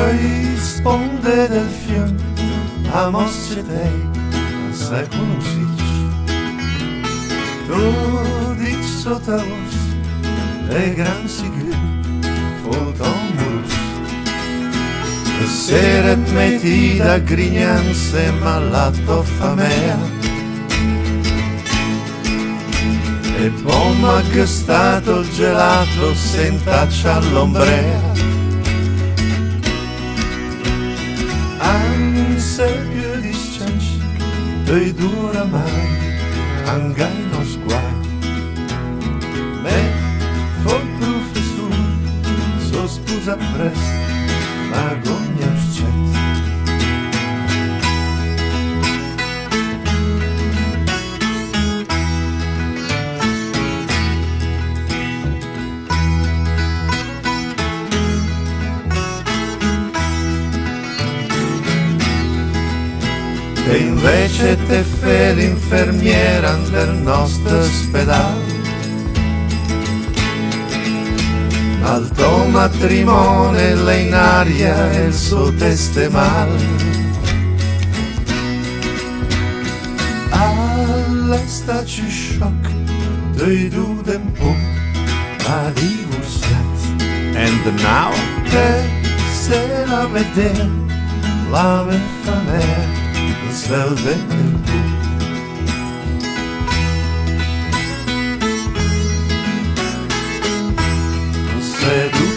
poi sponde del fiume a mosce tei se conosci tu dic sota us de gran sigur fotomurus seret metida grignanze malato famea e pomma che stato gelato sentaccia all'ombrea anse più discenci doi dura mai angai no sguai me fo professor so scusa presto vergogna scetta e invece te fe l'infermiera del nostro ospedale al tuo matrimonio lei in aria e il suo teste mal all'estaci shock dei due un po' a divorziati and now te se la vede la famiglia svelvente il bu seduto